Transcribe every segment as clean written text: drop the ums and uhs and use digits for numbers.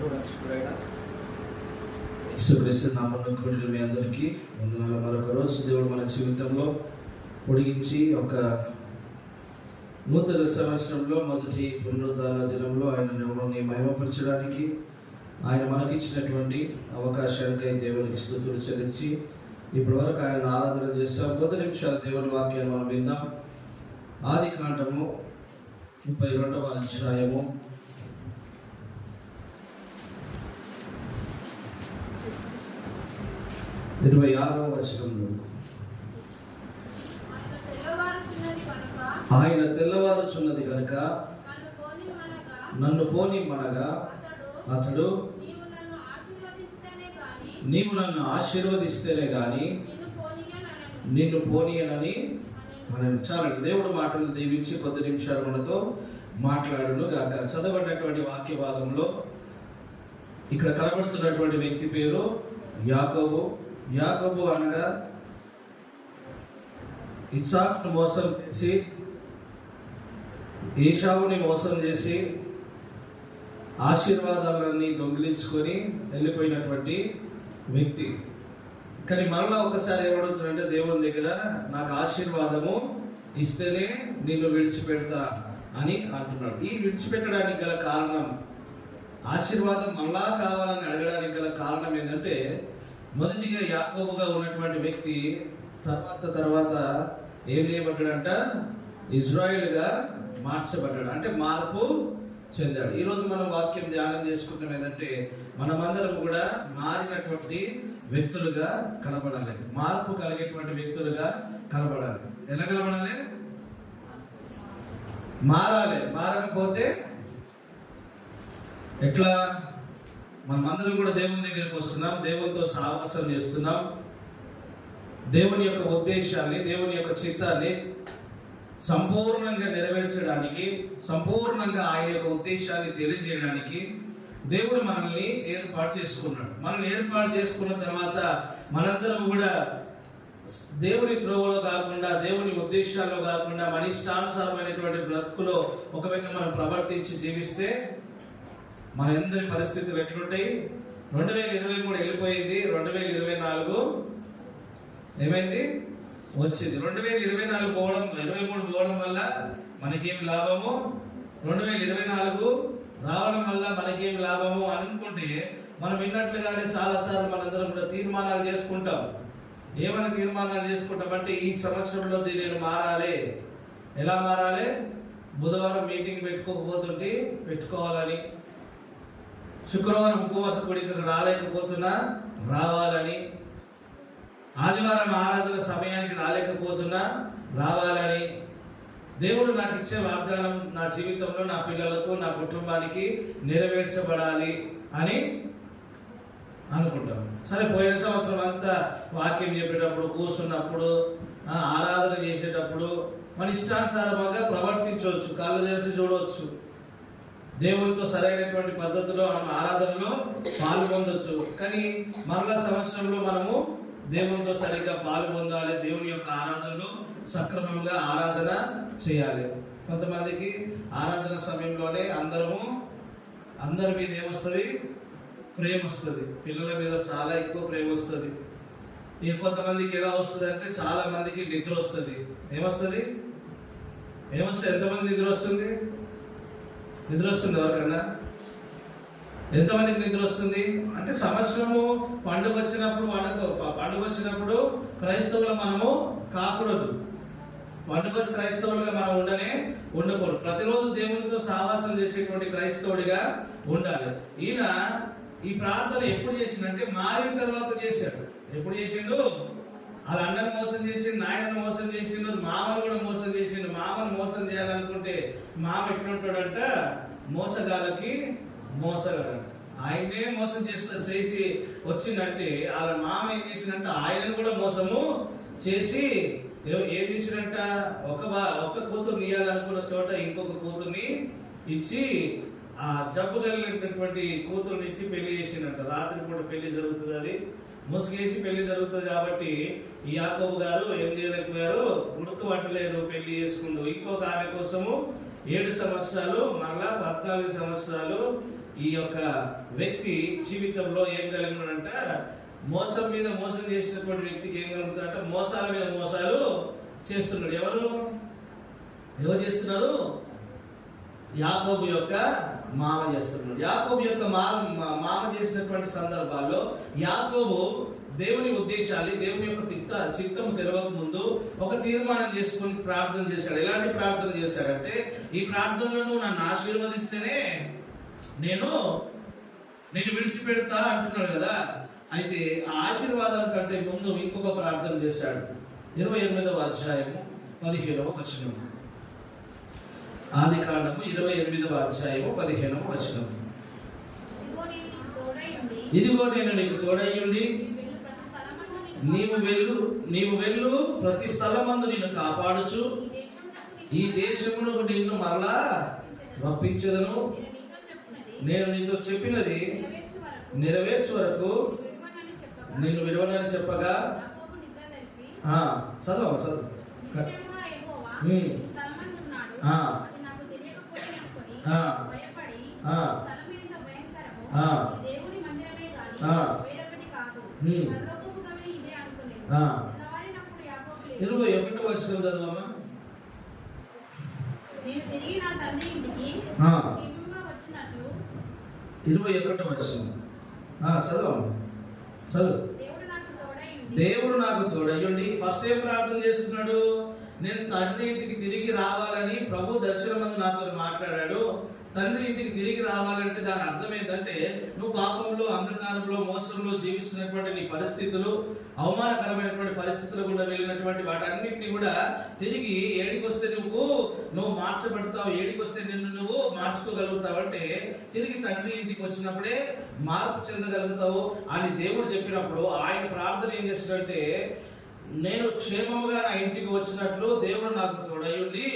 ప్రభువును రక్షకుడైన యేసుక్రీస్తు నామమున కూడిన మీ అందరికీ వందనాలు. మరొక రోజు దేవుడు మన జీవితంలో పొడిగించి ఒక నూతన సంవత్సరంలో మొదటి పునరుద్ధాన దినంలో ఆయనని మహిమపరచడానికి ఆయన మనకిచ్చినటువంటి అవకాశానికై దేవునికి స్తుతులు చెల్లించి ఇప్పటి వరకు ఆయన ఆరాధన చేస్తాం. 10 నిమిషాల దేవుని వాక్యాన్ని మనం విందాం. ఆదికాండము 32వ అధ్యాయము 26వ వచనంలో ఆయన తెల్లవారుచున్నది కనుక నన్ను పోనిమ్మనగా అతడు నీవు నన్ను ఆశీర్వదిస్తేనే గాని నిన్ను పోనీయనని మనం చాలండి. దేవుడు మాటలు దీవించి 10 నిమిషాలు మనతో మాట్లాడును గాక. చదవబడినటువంటి వాక్య భాగంలో ఇక్కడ కనబడుతున్నటువంటి వ్యక్తి పేరు యాకోబు. యాకోబు అనగా ఇస్సాకును మోసం చేసి ఏశావుని మోసం చేసి ఆశీర్వాదాలన్నీ దొంగిలించుకొని వెళ్ళిపోయినటువంటి వ్యక్తి. కానీ మరలా ఒకసారి ఏమడుగుతుందంటే దేవుని దగ్గర నాకు ఆశీర్వాదము ఇస్తేనే నిన్ను విడిచిపెడతా అని అంటున్నాడు. ఈ విడిచిపెట్టడానికి గల కారణం, ఆశీర్వాదం మళ్ళా కావాలని అడగడానికి గల కారణం ఏంటంటే, మొదటిగా యాకోబుగా ఉన్నటువంటి వ్యక్తి తర్వాత ఏం చేయబడ్డాడంట? ఇజ్రాయిల్గా మార్చబడ్డాడు, అంటే మార్పు చెందాడు. ఈరోజు మనం వాక్యం ధ్యానం చేసుకుంటాం ఏంటంటే, మనమందరం కూడా మారినటువంటి వ్యక్తులుగా కనబడాలి, మార్పు కలిగేటువంటి వ్యక్తులుగా కనబడాలి. ఎలా కనబడాలి? మారాలి. మారకపోతే ఎట్లా? మనమందరం కూడా దేవుని దగ్గరికి వస్తున్నాం, దేవునితో సహవాసం చేస్తున్నాం, దేవుని యొక్క ఉద్దేశాన్ని, దేవుని యొక్క చిత్తాన్ని సంపూర్ణంగా నెరవేర్చడానికి, సంపూర్ణంగా ఆయన యొక్క ఉద్దేశాన్ని తెలియజేయడానికి దేవుడు మనల్ని ఏర్పాటు చేసుకున్నాడు. మనల్ని ఏర్పాటు చేసుకున్న తర్వాత మనందరం కూడా దేవుని త్రోవలో కాకుండా, దేవుని ఉద్దేశాల్లో కాకుండా, మన ఇష్టానుసారమైనటువంటి బ్రతుకులో ఒకవేళ మనం ప్రవర్తించి జీవిస్తే మన అందరి పరిస్థితులు ఎట్లుంటాయి? 2023 వెళ్ళిపోయింది, 2024 ఏమైంది? వచ్చింది. 2024 పోవడం, 23 పోవడం వల్ల మనకేమి లాభము? 2024 రావడం వల్ల మనకేమి లాభము అనుకుంటే, మనం విన్నట్లుగానే చాలాసార్లు మనందరం కూడా తీర్మానాలు చేసుకుంటాం. ఏమైనా తీర్మానాలు చేసుకుంటాం అంటే, ఈ సంవత్సరంలో దీనిని మారాలి. ఎలా మారాలి? బుధవారం మీటింగ్ పెట్టుకోవాలని, శుక్రవారం ఉపవాస కూడికకు రాలేకపోతున్నా రావాలని, ఆదివారం ఆరాధన సమయానికి రాలేకపోతున్నా రావాలని, దేవుడు నాకు ఇచ్చే వాగ్దానం నా జీవితంలో, నా పిల్లలకు, నా కుటుంబానికి నెరవేర్చబడాలి అని అనుకుంటాం. సరే, పోయిన సంవత్సరం అంతా వాక్యం చెప్పేటప్పుడు, కూర్చున్నప్పుడు, ఆరాధన చేసేటప్పుడు మన ఇష్టానుసారంగా ప్రవర్తించవచ్చు, కళ్ళు తెరిచి చూడవచ్చు, దేవునితో సరైనటువంటి పద్ధతిలో ఆరాధనలో పాల్పొందొచ్చు. కానీ మరలా సంవత్సరంలో మనము దేవునితో సరిగ్గా పాల్పొందాలి, దేవుని యొక్క ఆరాధనలో సక్రమంగా ఆరాధన చేయాలి. కొంతమందికి ఆరాధన సమయంలోనే అందరి మీద ఏమొస్తుంది? ప్రేమ వస్తుంది. పిల్లల మీద చాలా ఎక్కువ ప్రేమ వస్తుంది. కొంతమందికి ఎలా వస్తుంది అంటే, చాలా మందికి నిద్ర వస్తుంది. ఏమొస్తుంది? ఎంతమంది నిద్ర వస్తుంది? నిద్ర వస్తుంది ఎవరికన్నా? ఎంతమందికి నిద్ర వస్తుంది అంటే, సంవత్సరము పండుగ వచ్చినప్పుడు క్రైస్తవులు మనము కాకూడదు. క్రైస్తవులుగా మనం ఉండకూడదు. ప్రతిరోజు దేవునితో సహవాసం చేసేటువంటి క్రైస్తవుడిగా ఉండాలి. ఈయన ఈ ప్రార్థన ఎప్పుడు చేసిందంటే, మారిన తర్వాత చేశాడు. ఎప్పుడు చేసిండు? వాళ్ళ అన్నను మోసం చేసిండు, నాయనను మోసం చేసిండు, మామను కూడా మోసం చేసిండు. మామను మోసం చేయాలనుకుంటే మామ ఎట్లుంటాడంట? మోసగాళ్ళకి మోసగాడు. ఆయనే మోసం చేసి వచ్చిందంటే, వాళ్ళ మామ ఏం చేసిందంటే ఆయనను కూడా మోసము చేసి ఏం చేసినట్ట? ఒక కూతుర్ని ఇవ్వాలనుకున్న చోట ఇంకొక కూతుర్ని ఇచ్చి, ఆ జబ్బు కలిగినటువంటి కూతుర్ని ఇచ్చి పెళ్లి చేసినట్ట. రాత్రిపూట పెళ్లి జరుగుతుంది, అది ముసుగేసి పెళ్లి జరుగుతుంది. కాబట్టి ఈ యాకోబు గారు ఏం చేయలేకపోయారు? గుర్తుపట్టలేరు, పెళ్లి చేసుకుంటూ ఇంకొక ఆమె కోసము 7 సంవత్సరాలు, మరలా 14 సంవత్సరాలు ఈ యొక్క వ్యక్తి జీవితంలో ఏం కలిగినాడంట, మోసం మీద మోసం చేసినటువంటి వ్యక్తికి ఏం కలుగుతాడంట, మోసాల మీద మోసాలు చేస్తున్నాడు. ఎవరు చేస్తున్నారు? యాకోబు యొక్క మామ చేస్తున్నాడు. యాకోబు యొక్క మామ చేసినటువంటి సందర్భాల్లో యాకోబు దేవుని ఉద్దేశాలు, దేవుని యొక్క చిత్తము తెలవక ముందు ఒక తీర్మానం చేసుకుని ప్రార్థన చేశాడు. ఎలాంటి ప్రార్థన చేశాడంటే, ఈ ప్రార్థనలో నువ్వు నన్ను ఆశీర్వదిస్తేనే నేను విడిచిపెడతా అంటున్నాడు కదా. అయితే ఆ ఆశీర్వాదం కంటే ముందు ఇంకొక ప్రార్థన చేశాడు. 28వ అధ్యాయము 15వ వచనం. ఆదికాండము 28వ అధ్యాయము 15వ వచనం. ఇదిగో నేను నీకు తోడయ్యుండి నీవు వెళ్ళు ప్రతి స్థలమందు నిన్ను కాపాడుచు ఈ దేశమునకు నిన్ను మరలా రప్పించదను. నేను నీతో చెప్పినది నెరవేర్చు వరకు నిన్ను విడవనని చెప్పగా చదువు ఇరవై ఒకటో వచనం చదవమ్మా. నేను తిరిగి నా తండ్రి ఇంటికి వచ్చినట్లు 21వ వచనం చదవమ్మా. చదువు. దేవుడు నాకు తోడయ్యుండి. ఫస్ట్ ఏం ప్రార్థన చేస్తున్నాడు? నేను తండ్రి ఇంటికి తిరిగి రావాలని ప్రభు దర్శనమందు నాతో మాట్లాడాడు. తండ్రి ఇంటికి తిరిగి రావాలంటే దాని అర్థం ఏంటంటే, నువ్వు పాపంలో, అంధకారంలో, మోసంలో జీవిస్తున్నటువంటి నీ పరిస్థితులు, అవమానకరమైనటువంటి పరిస్థితులు కూడా వెళ్ళినటువంటి వాటన్నిటిని కూడా తిరిగి ఏడికొస్తే నువ్వు మార్చబడతావు, ఏడికొస్తే నువ్వు మార్చుకోగలుగుతావు. అంటే తిరిగి తండ్రి ఇంటికి వచ్చినప్పుడే మార్పు చెందగలుగుతావు అని దేవుడు చెప్పినప్పుడు ఆయన ప్రార్థన ఏం చేస్తాడంటే, నేను క్షేమముగా నా ఇంటికి వచ్చినట్లు దేవుడు నాకు తోడయుండి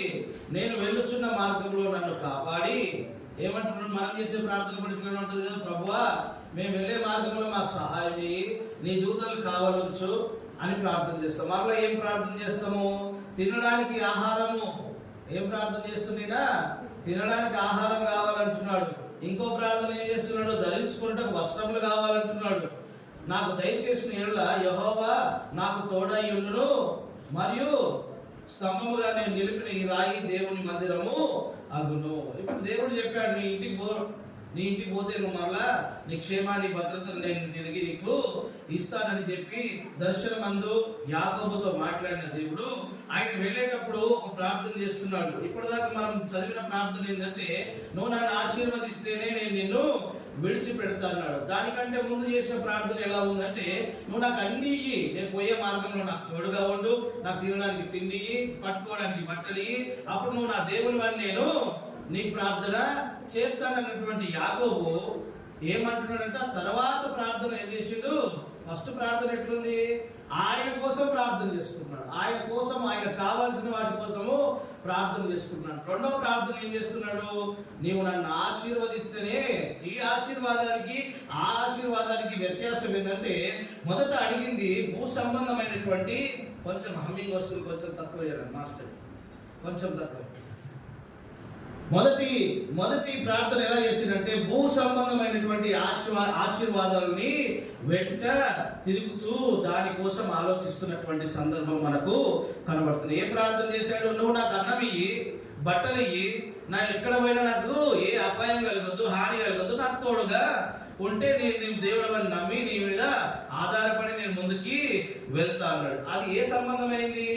నేను వెళ్ళుచున్న మార్గంలో నన్ను కాపాడి. ఏమంటున్నాడు? మనం చేసే ప్రార్థన కూడా ఇట్లా ఉంటుంది కదా, ప్రభువా మేము వెళ్ళే మార్గంలో మాకు సహాయం చేయి, నీ దూతలు కావాలంచు అని ప్రార్థన చేస్తాం. మరలా ఏం ప్రార్థన చేస్తాము? తినడానికి ఆహారము. ఏం ప్రార్థన చేస్తున్నా? తినడానికి ఆహారం కావాలంటున్నాడు. ఇంకో ప్రార్థన ఏం చేస్తున్నాడు? ధరించుకున్నట్టు వస్త్రములు కావాలంటున్నాడు. నాకు దయచేసిన ఎడల యెహోవా నాకు తోడయ్యుండును, మరియు స్తంభముగా నేను నిలిపిన ఈ రాయి దేవుని మందిరము అగును. ఇప్పుడు దేవుడు చెప్పాడు, నీ ఇంటికి పోతే నువ్వు మరలా నీ క్షేమాన్ని, భద్రతను నేను తిరిగి నీకు ఇస్తానని చెప్పి దర్శనమందు యాకోబుతో మాట్లాడిన దేవుడు ఆయన వెళ్ళేటప్పుడు ఒక ప్రార్థన చేస్తున్నాడు. ఇప్పటిదాకా మనం చదివిన ప్రార్థన ఏంటంటే, నువ్వు నన్ను ఆశీర్వదిస్తేనే నేను నిన్ను విడిచిపెడతా అన్నాడు. దానికంటే ముందు చేసిన ప్రార్థన ఎలా ఉందంటే, నువ్వు నాకు అన్ని ఇయ్యి, నేను పోయే మార్గంలో నాకు తోడుగా ఉండు, నాకు తినడానికి తిండి, పట్టుకోవడానికి బట్టలు, అప్పుడు నువ్వు నా దేవుని అని నేను నీ ప్రార్థన చేస్తానన్నటువంటి యాకోబు ఏమంటున్నాడంటే, ఆ తర్వాత ప్రార్థన ఏం చేసిండు? ఫస్ట్ ప్రార్థన ఎట్లుంది? ఆయన కోసం ప్రార్థన చేసుకున్నాడు. ఆయన కోసం, ఆయన కావాల్సిన వాటి కోసము ప్రార్థన చేసుకున్నాడు. రెండో ప్రార్థన ఏం చేస్తున్నాడు? నీవు నన్ను ఆశీర్వదిస్తేనే. ఈ ఆశీర్వాదానికి ఆ ఆశీర్వాదానికి వ్యత్యాసం ఏంటంటే, మొదట అడిగింది భూ సంబంధమైనటువంటి, కొంచెం హమ్మింగ్ వస్తుంది, కొంచెం తక్కువ చేయాలి మాస్టర్, కొంచెం తక్కువ. మొదటి ప్రార్థన ఎలా చేసిందంటే, భూ సంబంధమైనటువంటి ఆశీర్వాదాలని వెంట తిరుగుతూ దానికోసం ఆలోచిస్తున్నటువంటి సందర్భం మనకు కనబడుతుంది. ఏ ప్రార్థన చేశాడు? నువ్వు నాకు అన్నం ఇయ్యి, బట్టలు ఇయ్యి, నాకు ఎక్కడ పోయినా నాకు ఏ అపాయం కలగద్దు, హాని కలగద్దు, నాకు తోడుగా ఉంటే నేను దేవుడు అని నమ్మి నీ మీద ఆధారపడి నేను ముందుకి వెళ్తా అన్నాడు. అది ఏ సంబంధమైంది?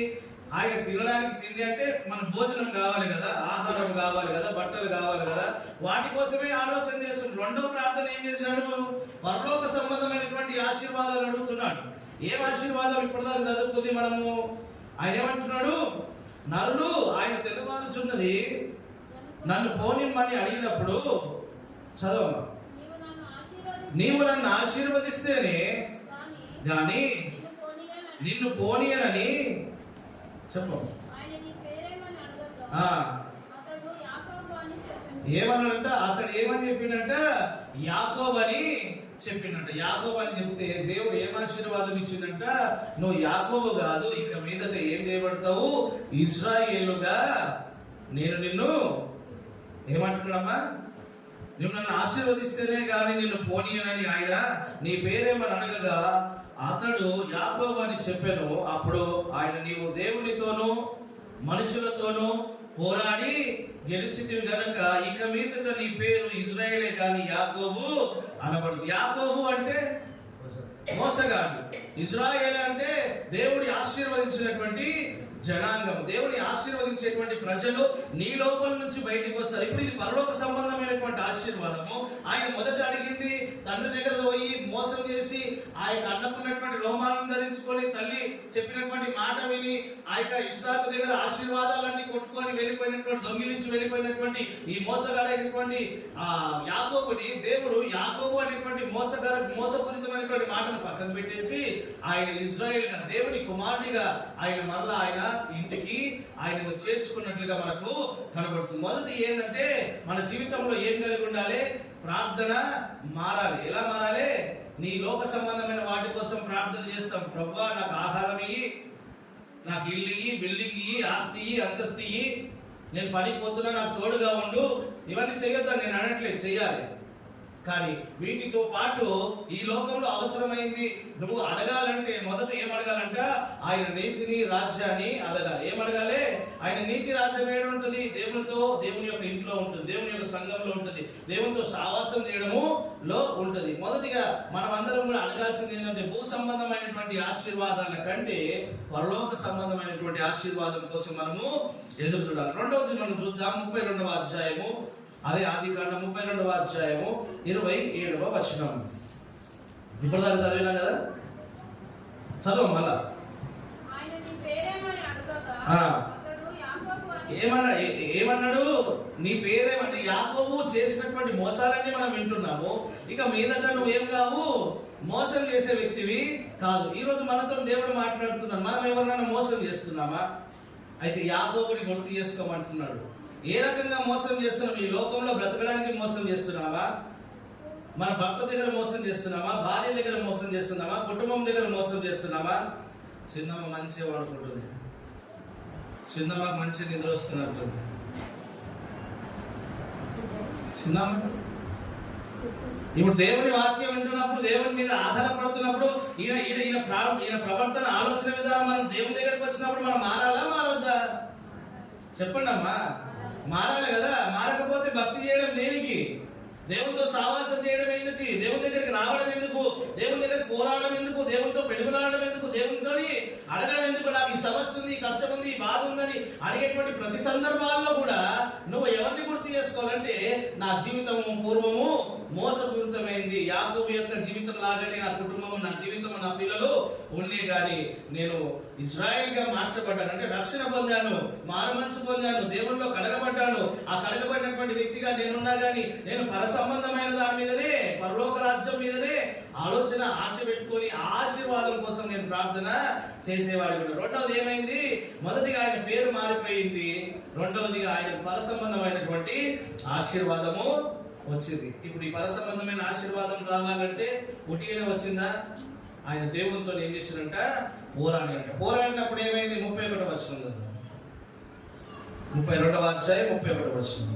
ఆయన తినడానికి తిండి అంటే మన భోజనం కావాలి కదా, ఆహారం కావాలి కదా, బట్టలు కావాలి కదా, వాటి కోసమే ఆలోచన చేస్తున్నాడు. రెండో ప్రార్థన ఏం చేశాడు? పరలోక సంబంధమైనటువంటి ఆశీర్వాదాలు అడుగుతున్నాడు. ఏం ఆశీర్వాదం? ఇప్పటిదాకా చదువుకుంది మనము. ఆయన ఏమంటున్నాడు? నరులు ఆయన తెల్లవారుచున్నది నన్ను పోనిమ్మని అడిగినప్పుడు, చదవమ్మా, నీవు నన్ను ఆశీర్వదిస్తేనే గాని నిన్ను పోనీయనని చెప్పు. ఏమన్నాడంట? అతడు ఏమని చెప్పిండంట? యాకోబు అని చెప్పిండంట. యాకోబు అని చెప్తే దేవుడు ఏం ఆశీర్వాదం ఇచ్చిందంట? నువ్వు యాకోబు కాదు, ఇక మీదట ఏం చేయబడతావు? ఇశ్రాయేలుగా నేను నిన్ను ఏమంటున్నాడమ్మా? నువ్వు నన్ను ఆశీర్వదిస్తేనే గాని నిన్ను పోనీయనని ఆయన నీ పేరేమని అడగగా అతడు యాకోబు అని చెప్పాను. అప్పుడు ఆయన నీవు దేవునితోనూ మనుషులతోనూ పోరాడి గెలిచితివి గనక ఇక మీదట నీ పేరు ఇజ్రాయేలే గాని యాకోబు అనబడదు. యాకోబు అంటే మోసగాడు, ఇజ్రాయేల్ అంటే దేవుడి ఆశీర్వదించినటువంటి జనాంగం, దేవుని ఆశీర్వదించేటువంటి ప్రజలు నీ లోపల నుంచి బయటికి వస్తారు. ఇప్పుడు ఇది పరలోక సంబంధమైనటువంటి ఆశీర్వాదము. ఆయన మొదట అడిగింది తండ్రి దగ్గర పోయి మోసం చేసి ఆ యొక్క అన్నకున్నటువంటి రోమాలను ధరించుకొని తల్లి చెప్పినటువంటి మాట విని ఆ యొక్క ఇస్సాకు దగ్గర ఆశీర్వాదాలన్నీ కొట్టుకొని వెళ్ళిపోయినటువంటి దొంగిలించి వెళ్ళిపోయినటువంటి ఈ మోసగాడైనటువంటి ఆ యాకోబుని దేవుడు యాకోబు అనేటువంటి మోసపూరితమైనటువంటి మాటను పక్కన పెట్టేసి ఆయన ఇజ్రాయేల్ గా దేవుని కుమారుడిగా ఆయన మరలా ఆయన ఇంటికి ఆయనను చేర్చుకున్నట్లుగా మనకు కనబడుతుంది. మొదటి ఏంటంటే మన జీవితంలో ఏం కలిగి ఉండాలి? ప్రార్థన మారాలి. ఎలా మారాలి? నీ లోక సంబంధమైన వాటి కోసం ప్రార్థన చేస్తాం. ప్రభువా నాకు ఆహారం ఇయ్యి, నాకు ఇల్లు ఇయ్యి, బిల్డింగ్ ఇయ్యి, ఆస్తి ఇయ్యి, అంతస్తు ఇయ్యి, నేను పడిపోతున్నా నాకు తోడుగా ఉండు. ఇవన్నీ చేయొద్దని నేను అనట్లేదు, చెయ్యాలి. కానీ వీటితో పాటు ఈ లోకంలో అవసరమైంది నువ్వు అడగాలంటే మొదట ఏం అడగాలంట? ఆయన నీతిని రాజ్యాన్ని అడగాలి. ఏం అడగాలి? ఆయన నీతి రాజ్యం ఏడు ఉంటుంది? దేవునితో, దేవుని యొక్క ఇంట్లో ఉంటుంది, దేవుని యొక్క సంఘంలో ఉంటుంది, దేవునితో సావాసం చేయడము లో ఉంటుంది. మొదటిగా మనం అందరం కూడా అడగాల్సింది ఏంటంటే భూ సంబంధమైనటువంటి ఆశీర్వాదాల కంటే పరలోక సంబంధమైనటువంటి ఆశీర్వాదం కోసం మనము ఎదురు చూడాలి. రెండవది మనం చూద్దాం 32వ అధ్యాయము, అదే ఆదికాండం 32వ అధ్యాయము 27వ వచనం. ఇప్పుడు దాకా చదివినా కదా, చదువు మళ్ళా. ఏమన్నాడు? నీ పేరేమంటే యాకోబు చేసినటువంటి మోసాలన్నీ మనం వింటున్నాము. ఇక మీదట నువ్వేం కావు, మోసం చేసే వ్యక్తివి కాదు. ఈరోజు మనతో దేవుడు మాట్లాడుతున్నాడు. మనం ఎవరినైనా మోసం చేస్తున్నామా? అయితే యాకోబుని గుర్తు చేసుకోమంటున్నాడు. ఏ రకంగా మోసం చేస్తున్నాం? ఈ లోకంలో బ్రతకడానికి మోసం చేస్తున్నావా? మన భర్త దగ్గర మోసం చేస్తున్నామా? భార్య దగ్గర మోసం చేస్తున్నామా? కుటుంబం దగ్గర మోసం చేస్తున్నామా? చిన్నమ్మ మంచిగా వాడుకుంటుంది, చిన్నమ్మకు మంచి నిద్ర వస్తున్నట్టు. చిన్నమ్మ ఇప్పుడు దేవుని వాక్యం వింటున్నప్పుడు, దేవుని మీద ఆధారపడుతున్నప్పుడు ఈయన ప్రవర్తన, ఆలోచన విధానం మనం దేవుని దగ్గరకు వచ్చినప్పుడు మనం మారాలా మారొద్దా? చెప్పండి అమ్మా. మారాలి కదా. మారకపోతే భక్తి చేయడం దేనికి? దేవునితో సావాసం చేయడం ఎందుకు? దేవుని దగ్గరికి రావడం ఎందుకు? దేవుని దగ్గర పోరాడడం ఎందుకు? దేవునితో పెడుగులాడడం ఎందుకు? దేవునితో అడగడం ఎందుకు? నాకు ఈ సమస్య ఉంది, కష్టం ఉంది, బాధ ఉందని అడిగేటువంటి ప్రతి సందర్భాల్లో కూడా నువ్వు ఎవరిని గుర్తు చేసుకోవాలంటే నా జీవితము పూర్వము మోసపూరితమైంది. యాకోబు యొక్క జీవితం లాగానే నా కుటుంబము, నా జీవితము, నా పిల్లలు ఉండే గాని నేను ఇజ్రాయెల్ గా మార్చబడ్డాను, అంటే రక్షణ పొందాను, మారు మనసు పొందాను, దేవునిలో కడగబడ్డాను. ఆ కడగబడినటువంటి వ్యక్తిగా నేనున్నా గాని నేను సంబంధమైన దాని మీదనే, పరలోక రాజ్యం మీదనే ఆలోచన, ఆశ పెట్టుకొని ఆశీర్వాదం కోసం నేను ప్రార్థన చేసేవాడు. రెండవది ఏమైంది? మొదటిగా ఆయన పేరు మారిపోయింది. రెండవదిగా ఆయన పర సంబంధమైనటువంటి ఆశీర్వాదము వచ్చింది. ఇప్పుడు ఈ పర సంబంధమైన ఆశీర్వాదం రావాలంటే ఉటిగానే వచ్చిందా? ఆయన దేవునితో ఏం చేసినంట? పోరాడినంట. పోరాడినప్పుడు ఏమైంది? 31వ వచనం, 32వ అధ్యాయం 31వ వచనం.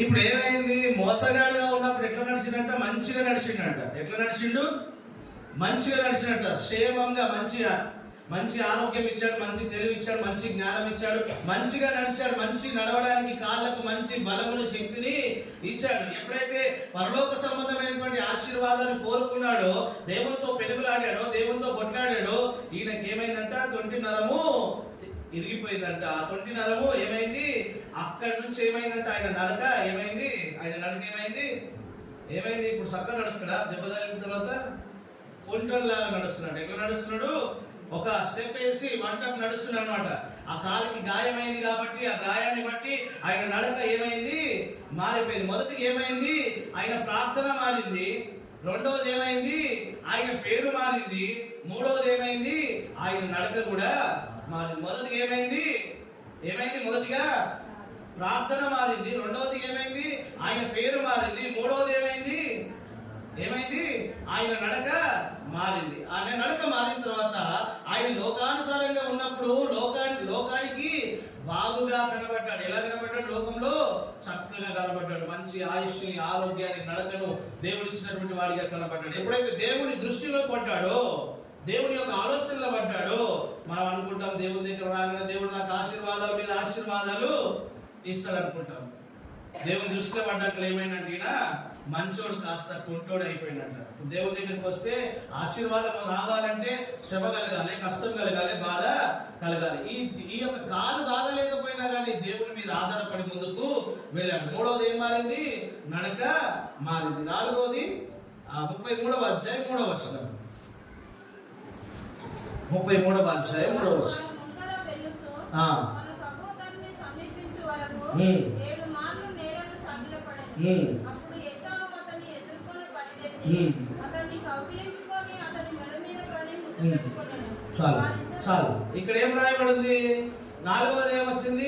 ఇప్పుడు ఏమైంది? మోసగాడిగా ఉన్నప్పుడు ఎట్లా నడిచిందంట? మంచిగా నడిచిండంట. ఎట్లా నడిచిండు? మంచిగా నడిచినట్ట, క్షేమంగా, మంచి ఆరోగ్యం ఇచ్చాడు, మంచి తెలివి ఇచ్చాడు, మంచి జ్ఞానం ఇచ్చాడు, మంచిగా నడిచాడు, మంచి నడవడానికి కాళ్ళకు మంచి బలమును, శక్తిని ఇచ్చాడు. ఎప్పుడైతే పరలోక సంబంధమైనటువంటి ఆశీర్వాదాన్ని కోరుకున్నాడో, దేవునితో పెనుగులాడాడో, దేవునితో కొట్లాడాడో, ఈయనకి ఏమైందంట? తొంటి నరము ఇరిగిపోయిందంట. ఆ తొంటి నరము ఏమైంది? అక్కడి నుంచి ఏమైందంట? ఆయన నడక ఏమైంది? ఏమైంది? ఇప్పుడు చక్కగా నడుస్తున్నాడా? దెబ్బ తగిలిన తర్వాత కొంటలాగా నడుస్తున్నాడు. ఎట్లా నడుస్తున్నాడు? ఒక స్టెప్ వేసి వంటకు నడుస్తున్నాడు అనమాట. ఆ కాలికి గాయమైంది కాబట్టి ఆ గాయాన్ని బట్టి ఆయన నడక ఏమైంది? మారిపోయింది. మొదటికి ఏమైంది? ఆయన ప్రార్థన మారింది. రెండవది ఏమైంది? ఆయన పేరు మారింది. మూడవది ఏమైంది? ఆయన నడక కూడా మారింది. మొదటికి ఏమైంది? ఏమైంది? మొదటిగా ప్రార్థన మారింది, రెండవది ఏమైంది? ఆయన పేరు మారింది, మూడవది ఏమైంది? ఆయన నడక మారింది. ఆయన నడక మారిన తర్వాత ఆయన లోకానుసారంగా ఉన్నప్పుడు లోకానికి బాగుగా కనబడ్డాడు. ఎలా కనబడ్డాడు? లోకంలో చక్కగా కనబడ్డాడు. మంచి ఆయుష్ని, ఆరోగ్యాన్ని, నడకను దేవుడు ఇచ్చినటువంటి వాడిగా కనబడ్డాడు. ఎప్పుడైతే దేవుని దృష్టిలో పడ్డాడో, దేవుని యొక్క ఆలోచనలో పడ్డాడో, మనం అనుకుంటాం దేవుని దగ్గర రాగానే దేవుడు నాకు ఆశీర్వాదాల మీద ఆశీర్వాదాలు ఇస్తాడు అనుకుంటాం. దేవుని దృష్టిలో పడ్డాక ఏమైందంటే మంచోడు కాస్త కుంటోడు అయిపోయినట్ట. దేవుని దగ్గరికి వస్తే ఆశీర్వాదం రావాలంటే శ్రమ కలగాలి, కష్టం కలగాలి, బాధ కలగాలి. ఈ యొక్క కాలు బాగలేకపోయినా కానీ దేవుని మీద ఆధారపడి ముందుకు వెళ్ళాడు. మూడవది ఏం మారింది? నడక మారింది. నాలుగవది 33వ అధ్యాయం 3వ వచనం. 33వ అధ్యాయం 3వ వచనం. అప్పుడు ఏశావు అతన్ని ఎదుర్కొని పరిగెత్తి అతన్ని కౌగిలించుకొని అతని మెడ మీద పడి ముద్దు పెట్టుకొనెను. చాలు. ఇక్కడ ఏం రాయబడింది? నాలుగవది ఏమొచ్చింది?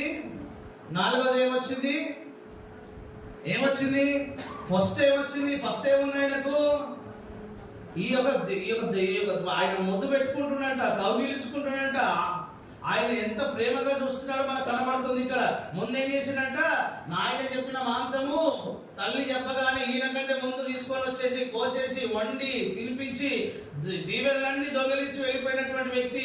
ఫస్ట్ ఏముంది ఆయనకు? ఈ యొక్క ఆయన ముద్దు పెట్టుకుంటున్నట్ట, కౌగిలించుకుంటున్నట్ట. ఆయన ఎంత ప్రేమగా చూస్తున్నాడో మనకు కనబడుతుంది. ఇక్కడ ముందేం చేసిందంట? నాయన చెప్పిన మాంసము తల్లి చెప్పగానే ఈయన కంటే ముందు తీసుకొని వచ్చేసి కోసేసి వండి తినిపించి దీవెనలన్నీ దొంగలించి వెళ్ళిపోయినటువంటి వ్యక్తి,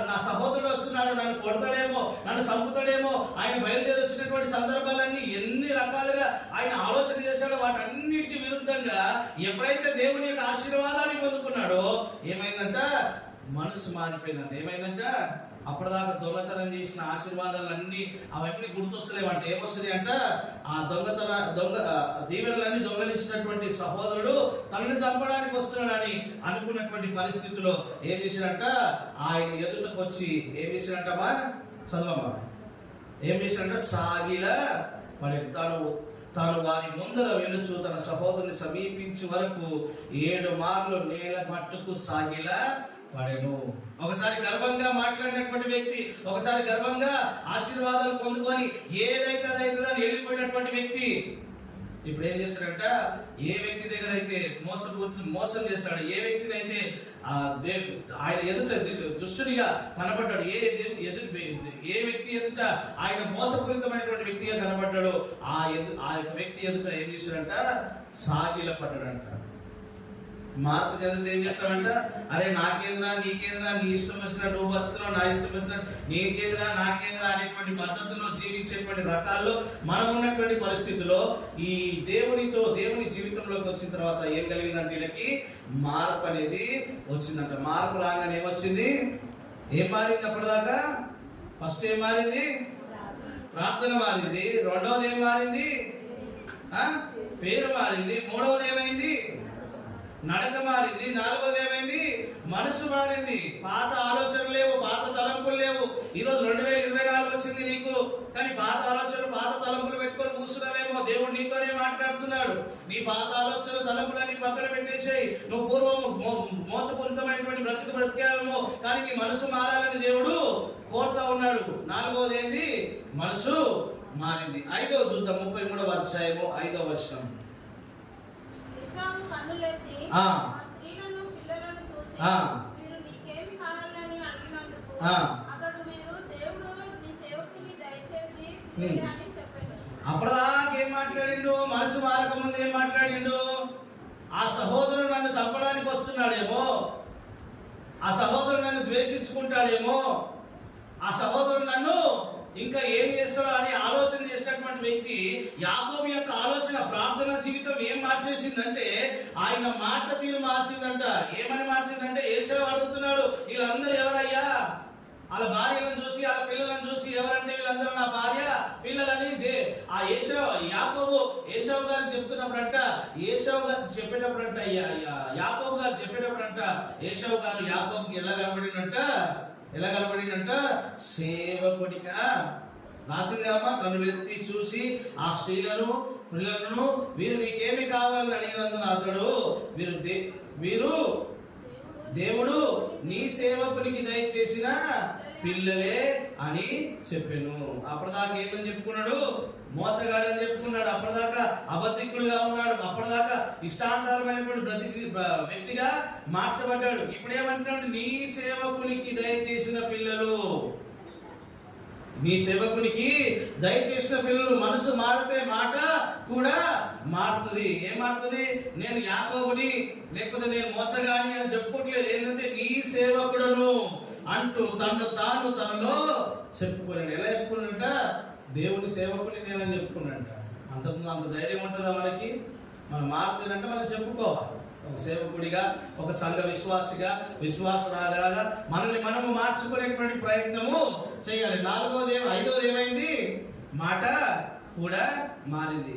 నా సహోదరుడు వస్తున్నాడు, నన్ను కొడతాడేమో, నన్ను చంపుతాడేమో, ఆయన బయలుదేరి వచ్చినటువంటి సందర్భాలన్నీ ఎన్ని రకాలుగా ఆయన ఆలోచన చేశాడో వాటన్నిటికీ విరుద్ధంగా ఎప్పుడైతే దేవుని యొక్క ఆశీర్వాదాన్ని పొందుకున్నాడో ఏమైందంట? మనసు మారిపోయిందంట. ఏమైందంట? అప్పటిదాకా దొంగతనం చేసిన ఆశీర్వాదాలన్నీ అవన్నీ గుర్తొస్తలేవంట. ఏమొస్తుంది అంట? ఆ దీవెనలన్నీ దొంగలించినటువంటి సహోదరుడు తనని చంపడానికి వస్తున్నాడని అనుకున్నటువంటి పరిస్థితిలో ఏం చేశాడంట? ఆయన ఎదుటకు వచ్చి ఏం చేశాడంటమ్మా? చదవమ్మా. ఏం చేశాడంట? సాగిల పడి తాను వారి ముందర వెలుచు తన సహోదరుని సమీపించే వరకు 7 మార్లు నేల మట్టుకు సాగిల పడెను. ఒకసారి గర్వంగా మాట్లాడినటువంటి వ్యక్తి, ఒకసారి గర్వంగా ఆశీర్వాదాలు పొందుకొని ఏదైతే అదైతుందని వెళ్ళిపోయినటువంటి వ్యక్తి ఇప్పుడు ఏం చేశాడంట? ఏ వ్యక్తి దగ్గర అయితే మోసం చేశాడు, ఏ వ్యక్తిని అయితే ఆయన ఎదుట దుష్టునిగా కనబడ్డాడు, ఏ వ్యక్తి ఎదుట ఆయన మోసపూరితమైనటువంటి వ్యక్తిగా కనబడ్డాడో ఆ యొక్క వ్యక్తి ఎదుట ఏం చేశాడంట? సాగిల పడ్డాడంట. మార్పు చదివితే ఏం చేస్తామంట? అరే నాకేంద్రా, నీకేంద్రా, నీ ఇష్టం వచ్చినా నువ్వు బతున్నావు, నా ఇష్టం వచ్చినా నీకేంద్రా, నాకేంద్రా అనేటువంటి పద్ధతిలో జీవించేటువంటి రకాల్లో మనం ఉన్నటువంటి పరిస్థితుల్లో ఈ దేవుని జీవితంలోకి వచ్చిన తర్వాత ఏం కలిగిందంటే వీళ్ళకి మార్పు అనేది వచ్చిందంట. మార్పు రాగానే ఏమొచ్చింది? ఏం మారింది? అప్పటిదాకా ఫస్ట్ ఏం మారింది? ప్రార్థన మారింది. రెండవది ఏం మారింది? పేరు మారింది. మూడవది ఏమైంది? నడక మారింది. నాలుగోది ఏమైంది? మనసు మారింది. పాత ఆలోచనలు లేవు, పాత తలంపులు లేవు. ఈరోజు 2024 వచ్చింది నీకు, కానీ పాత ఆలోచనలు, పాత తలంపులు పెట్టుకొని కూర్చున్నావేమో. దేవుడు నీతోనే మాట్లాడుతున్నాడు. నీ పాత ఆలోచనలు, తలంపులన్నీ పక్కన పెట్టేసేయి. నువ్వు పూర్వం మోసపూరితమైనటువంటి బ్రతికావేమో, కానీ నీ మనసు మారాలని దేవుడు కోరుతా ఉన్నాడు. నాలుగోది ఏంది? మనసు మారింది. 5వ చూద్దాం. 33వ అధ్యాయము 5వ వచనం. కన్నులెత్తి ఆ స్త్రీలను పిల్లలను చూసి మీరు నీకేమి కావాలని అడిగినందుకు అతడు మీరు దేవుడు నీ సేవకుని దయచేసి అని చెప్పాడు. అప్పటిదాకా ఏం మాట్లాడిండు? మనసు మారక ముందు ఏం మాట్లాడిండు? ఆ సహోదరుడు నన్ను చంపడానికి వస్తున్నాడేమో, ఆ సహోదరుడు నన్ను ద్వేషించుకుంటాడేమో, ఆ సహోదరుడు నన్ను ఇంకా ఏం చేస్తాడో అని ఆలోచన చేసినటువంటి వ్యక్తి యాకోబు యొక్క ఆలోచన, ప్రార్థన జీవితం ఏం మార్చేసిందంటే ఆయన మాట తీరు మార్చిందంట. ఏమని మార్చిందంటే ఏశావు అడుగుతున్నాడు, వీళ్ళందరూ ఎవరయ్యా? వాళ్ళ భార్యలను చూసి, వాళ్ళ పిల్లలను చూసి ఎవరంటే వీళ్ళందరూ నా భార్య పిల్లలని ఆ యాకోబు ఏశావు గారికి చెప్తున్నప్పుడంట, ఏశావు గారు చెప్పేటప్పుడంట, యాకోబు గారు చెప్పేటప్పుడంట ఏశావు గారు యాకోబుకి ఎలా కనబడినంట? సేవకుడిగా రాసిందేమా? కనులెత్తి చూసి ఆ స్త్రీలను పిల్లలను వీరు నీకేమి కావాలని అడిగినందున అతడు వీరు దేవుడు నీ సేవకునికి దయచేసిన పిల్లలే అని చెప్పాను. అప్పటిదాకా ఏమని చెప్పుకున్నాడు? మోసగాడు అని చెప్పుకున్నాడు. అప్పటిదాకా అబద్ధికుడుగా ఉన్నాడు. అప్పటిదాకా ఇష్టానుసారమైనటువంటి వ్యక్తిగా మార్చబడ్డాడు. ఇప్పుడు ఏమంటున్నాడు? నీ సేవకునికి దయచేసిన పిల్లలు, నీ సేవకునికి దయచేసిన పిల్లలు. మనసు మారితే మాట కూడా మారుతుంది. ఏం మారుతుంది? నేను యాకోబుని లేకపోతే నేను మోసగాని అని చెప్పుకోవట్లేదు. ఏంటంటే నీ సేవకుడును అంటూ తాను తనలో చెప్పుకున్నాడు. ఎలా చెప్పుకున్నాడంట? దేవుని సేవకుని నేనని చెప్పుకున్నాడంట. అంత ధైర్యం ఉంటుందా మనకి? మనం మారుతుందంటే మనం చెప్పుకోవాలి. ఒక సేవకుడిగా, ఒక సంఘ విశ్వాసిగా, విశ్వాసురాలుగా మనల్ని మనము మార్చుకునేటువంటి ప్రయత్నము చేయాలి. ఐదవది ఏమైంది? మాట కూడా మారింది.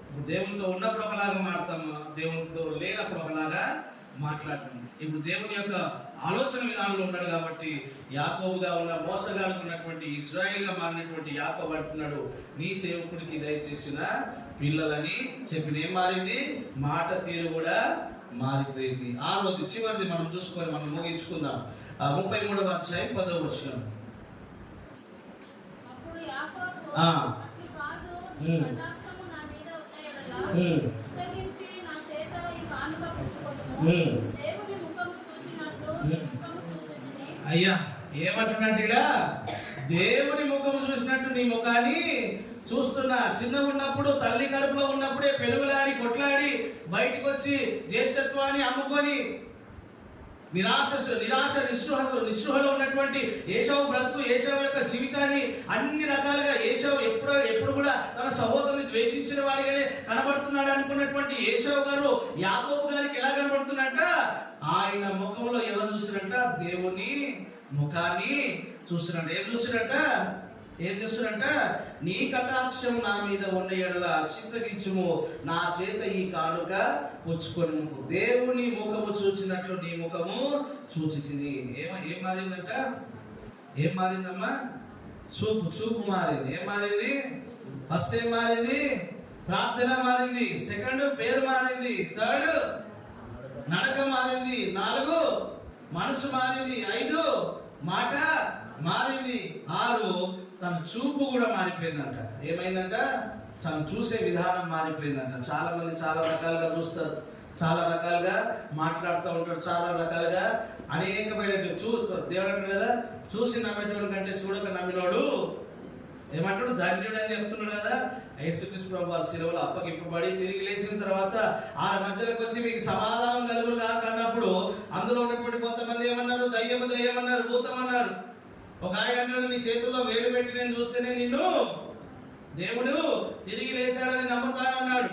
ఇప్పుడు దేవునితో ఉన్నప్పుడు ఒకలాగా మాట్లాడతాము, దేవునితో లేనప్పుడు ఒకలాగా మాట్లాడతాము. ఇప్పుడు దేవుని యొక్క ఆలోచన విధానంలో ఉన్నాడు కాబట్టి యాకోబుగా ఉన్న మోసగాడు ఉన్నటువంటి ఇశ్రాయేలుగా మారినటువంటి యాకోబు అంటున్నాడు, నీ సేవకుడికి దయచేసిన పిల్లలని చెప్పిన. ఏం మారింది? మాట తీరు కూడా మారిపోయింది. ఆరోది చివరిది మనం చూసుకొని మనం ముగించుకుందాం. 33వ అధ్యాయం 10వ వచనం. అప్పుడు యాకోబు అట్లు కాదు, నీ కటాక్షము నా మీద ఉన్న యెడల ఉత్తగించి నా చేత ఈ కానుక పుచ్చుకొనుము. దేవుని ముఖము చూసినట్లు నీ ముఖము చూచుచుని. అయ్యా ఏమంటున్నాడు? దేవుని ముఖము చూసినట్టు నీ ముఖాన్ని చూస్తున్నా. చిన్నగా ఉన్నప్పుడు తల్లి కడుపులో ఉన్నప్పుడే పెనుగులాడి కొట్లాడి బయటికి వచ్చి జ్యేష్ఠత్వాన్ని అమ్ముకొని నిస్పృహలో ఉన్నటువంటి ఏశావు బ్రతుకు, ఏశావు యొక్క జీవితాన్ని అన్ని రకాలుగా ఏశావు ఎప్పుడు కూడా తన సహోదరుని ద్వేషించిన వాడిగానే కనబడుతున్నాడు అనుకున్నటువంటి ఏశావు గారు యాకోబు గారికి ఎలా కనబడుతున్నట్ట? ఆయన ముఖంలో ఎవరు చూసినట్ట? దేవుని ముఖాన్ని చూసినట్ట. ఏం చూస్తున్నట్ట? నీ కటాక్షం నా మీద ఉన్న యెడల చింతగించుము, నా చేత ఈ కానుక పుచ్చుకొని. దేవుని ముఖము చూచినట్లు నీ ముఖము చూచితిని. ఏం మారిందంట? ఏం మారిందమ్మా? చూపు మారింది. ఏం మారింది? ఫస్ట్ ఏం మారింది? ప్రార్థన మారింది. సెకండ్ పేరు మారింది. థర్డ్ నడక మారింది. 4 మనసు మారింది. 5 మాట మారింది. 6 తన చూపు కూడా మారిపోయిందంట. ఏమైందంట? తను చూసే విధానం మారిపోయిందంట. చాలా మంది చాలా రకాలుగా చూస్తారు, చాలా రకాలుగా మాట్లాడుతూ ఉంటారు, చాలా రకాలుగా అనేకమైన దేవుడు అంటాడు కదా, చూసి నమ్మేటోడు కంటే చూడక నమ్మినోడు ఏమంటాడు? ధన్యుడు అని చెప్తున్నాడు కదా. యేసుక్రీస్తు ప్రభువు వారి శిలువలో అప్పగింపబడి తిరిగి లేచిన తర్వాత ఆ మధ్యలోకి వచ్చి మీకు సమాధానం కలుగును అన్నప్పుడు అందులో ఉన్నటువంటి కొంతమంది ఏమన్నారు? దయ్యమన్నారు, భూతం అన్నారు. ఒక ఆయన అన్నాడు, నీ చేతుల్లో వేలు పెట్టి నేను చూస్తేనే నిన్ను దేవుడు తిరిగి లేచాడని నమ్ముతానన్నాడు.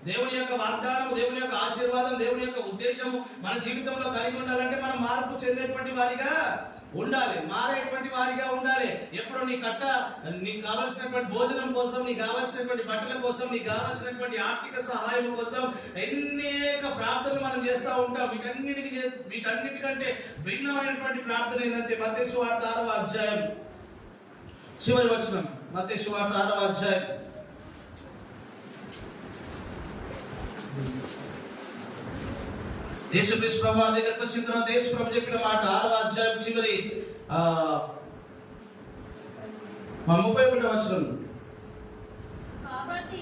దేవుని యొక్క వాగ్దానం, దేవుని యొక్క ఆశీర్వాదం, దేవుని యొక్క ఉద్దేశము మన జీవితంలో కలిగి ఉండాలంటే మనం మార్పు చెందేటువంటి వారిగా ఉండాలి, మారేటువంటి వారిగా ఉండాలి. ఎప్పుడు నీకు కావలసినటువంటి భోజనం కోసం, నీకు కావలసినటువంటి బట్టల కోసం, నీకు కావలసినటువంటి ఆర్థిక సహాయం కోసం అనేక ప్రార్థనలు మనం చేస్తూ ఉంటాం. వీటన్నిటికంటే భిన్నమైనటువంటి ప్రార్థన ఏంటంటే మత్తయి సువార్త 6వ అధ్యాయం చివరి వచనం. మత్తయి సువార్త 6వ అధ్యాయం యేసుక్రీస్తు ప్రభువు దగ్గరికి వచ్చిన తర్వాత యేసు ప్రభు చెప్పిన మాట 6వ అధ్యాయం చివరి 31వ వచనం. కాబట్టి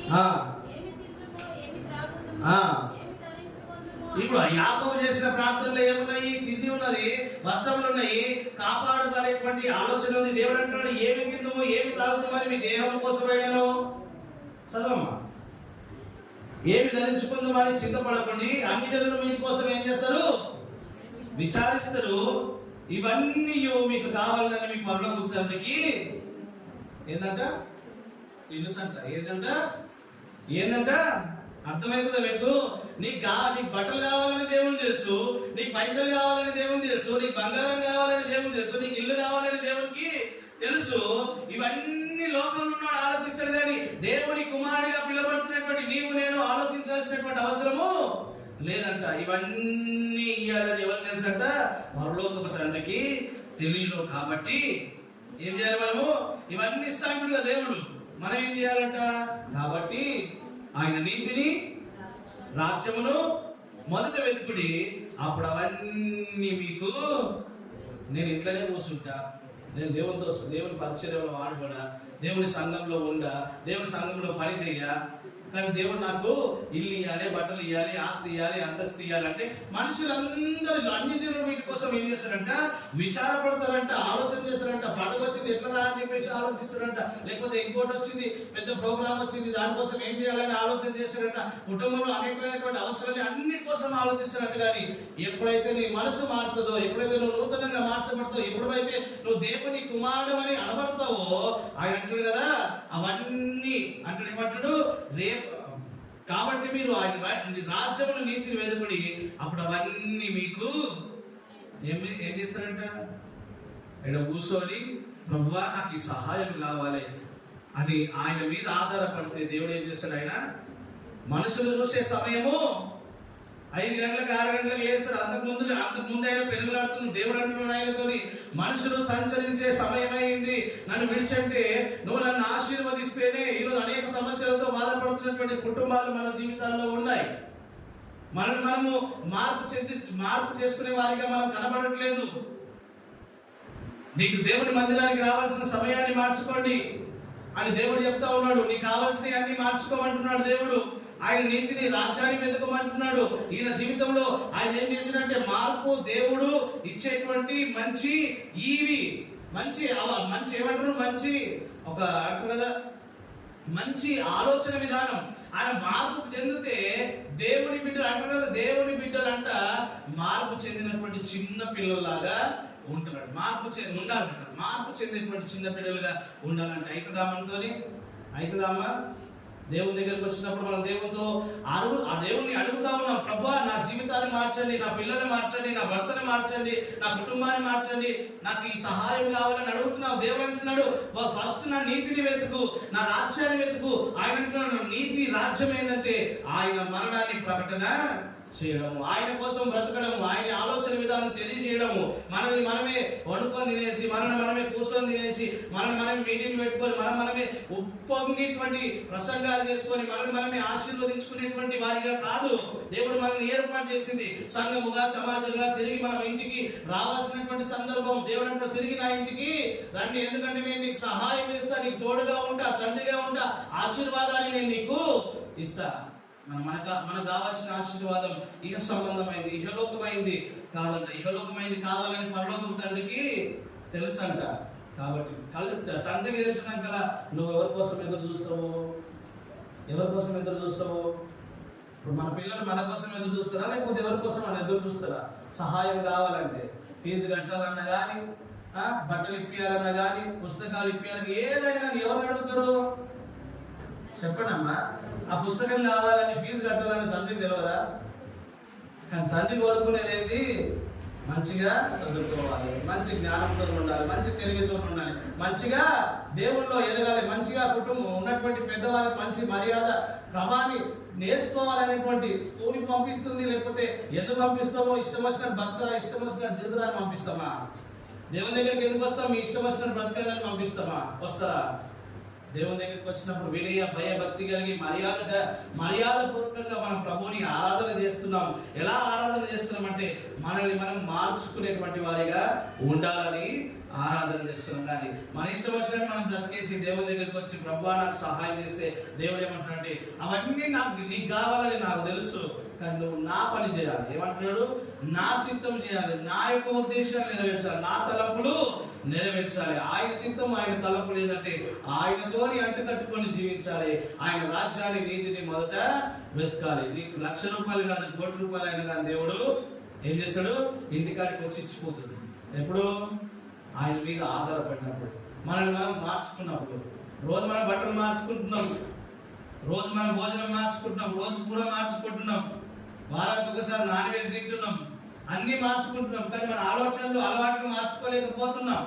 ఏమి తిందుమో, ఏమి త్రాగుదుమో, ఏమి ధరించుకొందుమో. ఇప్పుడు యాకోబు చేసిన ప్రార్థనలు ఏమున్నాయి? తిండి ఉన్నది, వస్త్రములు ఉన్నాయి, కాపాడుకునేటువంటి ఆలోచన ఉంది. దేవుడు అంటున్నాడు, ఏమి తిందుమో, ఏమి తాగుదుమో అని మీ దేహం కోసమైనను చదవమ్మా. ఏమి ధరించుకుందామని చింతపడకండి. అన్ని జనులు వీటి కోసం ఏం చేస్తారు? విచారిస్తారు. ఇవన్నీ మీకు కావాలని మీకు పరలోక తండ్రికి ఏందంట? తెలుసంట. ఏందంట అర్థమవుతుందా మీకు? నీకు బట్టలు కావాలని దేవుని తెలుసు, నీకు పైసలు కావాలని దేవుని తెలుసు, నీకు బంగారం కావాలని దేవుని తెలుసు, నీకు ఇల్లు కావాలని దేవునికి తెలుసు. ఇవన్నీ లోకంలో ఉన్నాడు ఆలోచిస్తాడు, కానీ దేవుని కుమారుడిగా పిలువబడుతున్నటువంటి నీవు నేను ఆలోచించాల్సినటువంటి అవసరము లేదంట. ఇవన్నీ ఇయ్యాలని ఎవరు తెలుసంట? పరలోకపు తండ్రికి తెలియదు. కాబట్టి ఏం చేయాలి మనము? ఇవన్నీ ఇస్తాడు దేవుడు, మనం ఏం చేయాలంట? కాబట్టి ఆయన నీతిని రాజ్యమును మొదట వెతుకుడి, అప్పుడు అవన్నీ మీకు. నేను ఇట్లనే కూర్చుంటా, నేను దేవుని పరిచర్యలో వాడబడా, దేవుని సంఘంలో ఉండా, దేవుని సంఘంలో పని చెయ్య, కానీ దేవుడు నాకు ఇల్లు ఇవ్వాలి, బట్టలు ఇవ్వాలి, ఆస్తి ఇవ్వాలి, అంతస్తు ఇవ్వాలంటే మనుషులందరూ అన్ని జనులు వీటి కోసం ఏం చేస్తారంట? విచారపడతారంట, ఆలోచన చేస్తారంట. పండుగ వచ్చింది ఎట్లా రా అని చెప్పేసి ఆలోచిస్తారంట. లేకపోతే ఇంకోటి వచ్చింది, పెద్ద ప్రోగ్రామ్ వచ్చింది, దానికోసం ఏం చేయాలని ఆలోచన చేస్తారంట. కుటుంబంలో అనేకమైనటువంటి అవసరాలు అన్నిటి కోసం ఆలోచిస్తారంట. కానీ ఎప్పుడైతే నీ మనసు మారుతుందో, ఎప్పుడైతే నువ్వు నూతనంగా మార్చబడతావు, ఎప్పుడైతే నువ్వు దేవుని కుమారుడు అని అనబడతావో, ఆయన అంటాడు కదా, అవన్నీ అంటాడు. ఏమంటాడు? రేపు కాబట్టి మీరు ఆయన రాజ్యముల నీతిని వెదపడి అప్పుడు అవన్నీ మీకు ఏం చేస్తారంట? ఇక్కడ కూర్చొని ప్రభువా నాకు ఈ సహాయం కావాలి అని ఆయన మీద ఆధారపడితే దేవుడు ఏం చేస్తాడు? ఆయన మనుషులు చూసే సమయము 5 గంటలకు 6 గంటలకు లేస్తారు. అంతకుముందు ఆయన పెరుగులాడుతున్న దేవుడు అంటున్నాడు ఆయనతోని, మనుషులు సంచరించే సమయం అయింది, నన్ను విడిచంటే నువ్వు నన్ను ఆశీర్వదిస్తేనే. ఈరోజు అనేక సమస్యలతో బాధపడుతున్నటువంటి కుటుంబాలు మన జీవితాల్లో ఉన్నాయి. మనము మార్పు చేసుకునే వారిగా మనం కనబడట్లేదు. నీకు దేవుని మందిరానికి రావాల్సిన సమయాన్ని మార్చుకోండి అని దేవుడు చెప్తా ఉన్నాడు. నీకు కావాల్సినవి అన్ని మార్చుకోమంటున్నాడు దేవుడు. ఆయన నీతిని, రాజ్యాన్ని వెతుకోమంటున్నాడు. ఈయన జీవితంలో ఆయన ఏం చేసినట్టే మార్పు దేవుడు ఇచ్చేటువంటి మంచి ఏమంటారు? మంచి ఒక అంటారు కదా, మంచి ఆలోచన విధానం. ఆయన మార్పు చెందితే దేవుని బిడ్డలు అంటారు కదా, దేవుని బిడ్డలు అంట మార్పు చెందినటువంటి చిన్న పిల్లల్లాగా ఉంటున్నాడు. ఉండాలంటారు. మార్పు చెందినటువంటి చిన్న పిల్లలుగా ఉండాలంటే అవుతుందామా? దేవుని దగ్గరికి వచ్చినప్పుడు మనం దేవుణ్ణి అడుగుతా ఉన్నాం, ప్రభువా నా జీవితాన్ని మార్చండి, నా పిల్లల్ని మార్చండి, నా భర్తని మార్చండి, నా కుటుంబాన్ని మార్చండి, నాకు ఈ సహాయం కావాలని అడుగుతున్నావు. దేవుడు అంటున్నాడు, ఫస్ట్ నా నీతిని వెతుకు, నా రాజ్యాన్ని వెతుకు. ఆయన అంటున్నాడు, నీతి రాజ్యం ఏంటంటే ఆయన మరణాన్ని ప్రకటన చేయడము, ఆయన కోసం బ్రతకడము, ఆయన ఆలోచన విధానం తెలియజేయడము. మనల్ని మనమే వండుకొని తినేసి, మనమే కూర్చొని తినేసి, మనమే మీటింగ్ పెట్టుకొని, మనమే ఉప్పొంగినటువంటి ప్రసంగాలు చేసుకొని, మనమే ఆశీర్వదించుకునేటువంటి వారిగా కాదు. దేవుడు మనల్ని ఏర్పాటు చేసింది సంఘముగా, సమాజంగా. తిరిగి మనం ఇంటికి రావాల్సినటువంటి సందర్భం. దేవుడు అంటే తిరిగి నా ఇంటికి రండి, ఎందుకంటే నేను నీకు సహాయం చేస్తా, నీకు తోడుగా ఉంటా, తండ్రిగా ఉంటా, ఆశీర్వాదాన్ని నేను నీకు ఇస్తా. మనకు కావాల్సిన ఆశీర్వాదం ఇహ సంబంధమైంది, ఇహలోకమైంది కాదంట. ఇహలోకమైంది కావాలని పరలోకం తండ్రికి తెలుసంట. కాబట్టి తండ్రికి తెలిసినాక నువ్వు ఎవరి కోసం ఎదురు చూస్తావు? ఇప్పుడు మన పిల్లలు మన కోసం ఎదురు చూస్తారా, లేకపోతే ఎవరి కోసం మనం ఎదురు చూస్తారా? సహాయం కావాలంటే ఫీజు కట్టాలన్నా కానీ, బట్టలు ఇప్పియాలన్నా కానీ, పుస్తకాలు ఇప్పియాలన్నా, ఏదైనా కానీ ఎవరిని అడుగుతారు? చెప్పండి అమ్మా. ఆ పుస్తకం కావాలని, ఫీజు కట్టాలని తండ్రికి తెలియదా? కానీ తండ్రి కోరుకునేది ఏంటి? మంచిగా చదువుకోవాలి, మంచి జ్ఞానంతో ఉండాలి, మంచి తెలివితో ఉండాలి, మంచిగా దేవుల్లో ఎదగాలి, మంచిగా కుటుంబం ఉన్నటువంటి పెద్దవాళ్ళకి మంచి మర్యాద క్రమాన్ని నేర్చుకోవాలనేటువంటి స్కూల్కి పంపిస్తుంది. లేకపోతే ఎందుకు పంపిస్తామో? ఇష్టం వచ్చినట్టు బతకరా, ఇష్టం వచ్చినట్టు తిరుగురా అని పంపిస్తామా? దేవుని దగ్గరికి ఎందుకు వస్తాం? మీ ఇష్టం వచ్చినట్టు బ్రతకాలని పంపిస్తామా? వస్తారా? దేవుని దగ్గరికి వచ్చినప్పుడు వినయ భయ భక్తి కలిగి మర్యాదపూర్వకంగా మనం ప్రభువుని ఆరాధన చేస్తున్నాం. ఎలా ఆరాధన చేస్తున్నాం అంటే మనల్ని మనం మార్చుకునేటువంటి వారిగా ఉండాలని ఆరాధన చేస్తున్నాం. కానీ మన ఇష్టం వచ్చినట్టు మనం బ్రతికేసి దేవుని దగ్గరికి వచ్చి ప్రభువా నాకు సహాయం చేస్తే దేవుడు ఏమంటున్నాడంటే అవన్నీ నీకు కావాలని నాకు తెలుసు, కానీ నువ్వు నా పని చేయాలి. ఏమంటున్నాడు? నా చిత్తం చేయాలి, నా యొక్క ఉద్దేశాలు నెరవేర్చాలి, నా తలంపులు నెరవేర్చాలి. ఆయన చిత్తం, ఆయన తలంపులు ఏంటంటే ఆయనతోని అంటుకట్టుకొని జీవించాలి. ఆయన రాజ్యాన్ని, నీతిని మొదట వెతకాలి. నీకు ₹1,00,000 కాదు, ₹1,00,00,000 అయినా కానీ దేవుడు ఏం చేస్తాడు? ఇంటికాడికి వచ్చి ఇచ్చిపోతాడు. ఎప్పుడు? ఆయన మీద ఆధారపడినప్పుడు, మనల్ని మనం మార్చుకున్నప్పుడు. రోజు మనం బట్టలు మార్చుకుంటున్నాం, రోజు మనం భోజనం మార్చుకుంటున్నాం, రోజు కూర మార్చుకుంటున్నాం, వారానికి ఒకసారి నాన్ వెజ్ తింటున్నాం, అన్ని మార్చుకుంటున్నాం. కానీ మన అలవాట్లు మార్చుకోలేకపోతున్నాం.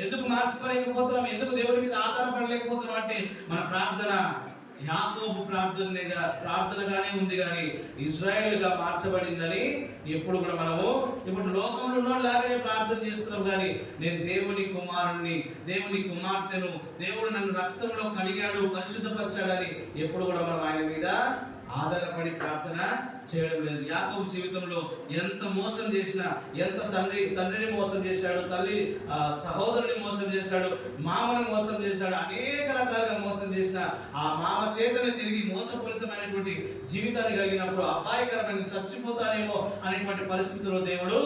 ఎందుకు మార్చుకోలేకపోతున్నాం? ఎందుకు దేవుడి మీద ఆధారపడలేకపోతున్నాం అంటే మన ప్రార్థన యాకోబు ప్రార్థనగానే ఉంది, కానీ ఇజ్రాయేలుగా మార్చబడిందని ఎప్పుడు కూడా మనము ఇప్పుడు లోకంలో ఉన్నలాగానే ప్రార్థన చేస్తున్నాం. కానీ నేను దేవుని కుమారుణ్ణి, దేవుని కుమార్తెను, దేవుడు నన్ను రక్తంలో కడిగాడు, పరిశుద్ధపరచాడని ఎప్పుడు కూడా మనం ఆయన మీద ఆధారపడి ప్రార్థన చేయడం లేదు. యాకోబు జీవితంలో ఎంత మోసం చేసినా, ఎంత తండ్రిని మోసం చేశాడు, సహోదరుని మోసం చేశాడు, మామను మోసం చేశాడు, అనేక రకాలుగా మోసం చేసిన ఆ మామ చేతనే తిరిగి మోసపూరితమైనటువంటి జీవితాన్ని కలిగినప్పుడు అపాయకరమైన చచ్చిపోతానేమో అనేటువంటి పరిస్థితిలో దేవుడు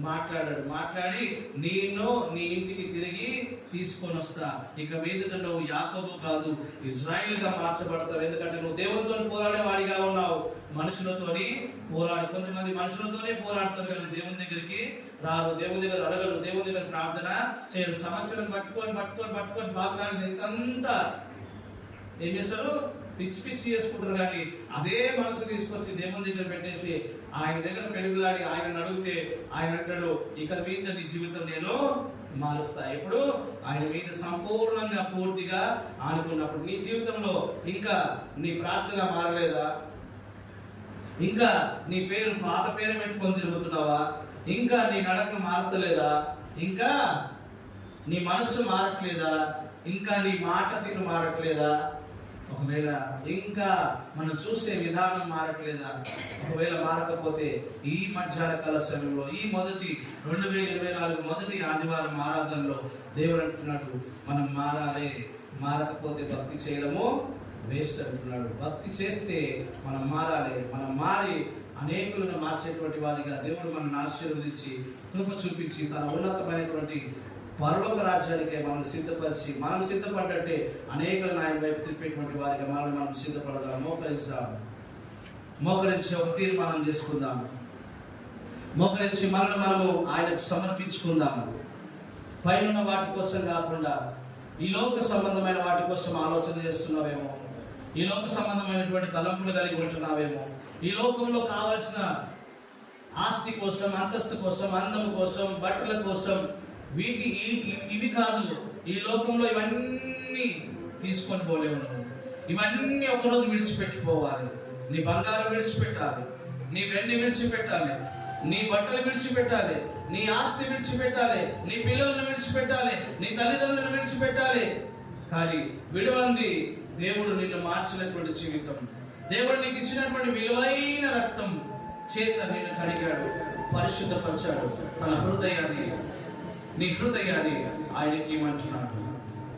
మాట్లాడి నేను నీ ఇంటికి తిరిగి తీసుకొని వస్తా, ఇక మీదట నువ్వు యాకోబు కాదు ఇజ్రాయిల్ గా మార్చబడతావు. ఎందుకంటే నువ్వు దేవునితో పోరాడే వాడిగా ఉన్నావు, మనుషులతోని పోరాడు. కొంతమంది మనుషులతోనే పోరాడతారు కానీ దేవుని దగ్గరికి రారు, దేవుని దగ్గర అడగరు, దేవుని దగ్గర ప్రార్థన చేయరు. సమస్యలను పట్టుకొని పాపడానికి ఎంతంతా ఏం చేస్తారు, పిచ్చి చేసుకుంటారు. కానీ అదే మనసు తీసుకొచ్చి దేవుని దగ్గర పెట్టేసి ఆయన దగ్గర పెరుగులాడి ఆయన అడిగితే ఆయన అంటాడు, ఇక మీద నీ జీవితం నేను మారుస్తా. ఇప్పుడు ఆయన మీద సంపూర్ణంగా పూర్తిగా ఆనుకున్నప్పుడు నీ జీవితంలో ఇంకా నీ ప్రార్థన మారలేదా? ఇంకా నీ పేరు పాత పేరు పెట్టుకొని తిరుగుతున్నావా? ఇంకా నీ నడక మారతలేదా? ఇంకా నీ మనస్సు మారట్లేదా? ఇంకా నీ మాట తీరు మారట్లేదా? ఒకవేళ ఇంకా మనం చూసే విధానం మారట్లేదా? ఒకవేళ మారకపోతే ఈ మధ్యాహ్న కాల సమయంలో ఈ 2024 మొదటి ఆదివారం ఆరాధనలో దేవుడు అంటున్నాడు, మనం మారాలి. మారకపోతే భక్తి చేయడము వేస్ట్ అంటున్నాడు. భక్తి చేస్తే మనం మారాలి. మనం మారి అనేకులను మార్చేటువంటి వారిగా దేవుడు మనల్ని ఆశీర్వదించి కృప చూపించి తన ఉన్నతమైనటువంటి పరలోక రాజ్యానికి మనం సిద్ధపరిచి, మనం సిద్ధపడ్డట్టే అనేకులను ఆయన వైపు తిప్పేటువంటి వారిగా మనం సిద్ధపడదాం. మోకరించి ఒక తీర్మానం చేసుకుందాం. మోకరించి మనము ఆయనకు సమర్పించుకుందాము. పైన వాటి కోసం కాకుండా ఈ లోక సంబంధమైన వాటి కోసం ఆలోచన చేస్తున్నావేమో, ఈ లోక సంబంధమైనటువంటి తలంపులు కలిగి ఉంటున్నావేమో, ఈ లోకంలో కావలసిన ఆస్తి కోసం, అంతస్తు కోసం, అందము కోసం, బట్టల కోసం, ఇవి కాదు. ఈ లోకంలో ఇవన్నీ తీసుకొని పోలేవు. ఇవన్నీ ఒకరోజు విడిచిపెట్టిపోవాలి. నీ బంగారం విడిచిపెట్టాలి, నీ వెండి విడిచిపెట్టాలి, నీ బట్టలు విడిచిపెట్టాలి, నీ ఆస్తి విడిచిపెట్టాలి, నీ పిల్లలను విడిచిపెట్టాలి, నీ తల్లిదండ్రులను విడిచిపెట్టాలి. కానీ విడవంది దేవుడు నిన్ను మార్చినటువంటి జీవితం, దేవుడు నీకు ఇచ్చినటువంటి విలువైన రక్తం చేత నిన్ను కడిగాడు, పరిశుద్ధపరిచాడు. తన హృదయాన్ని, నీ హృదయాన్ని ఆయనకి ఇవ్వమంటున్నాడు.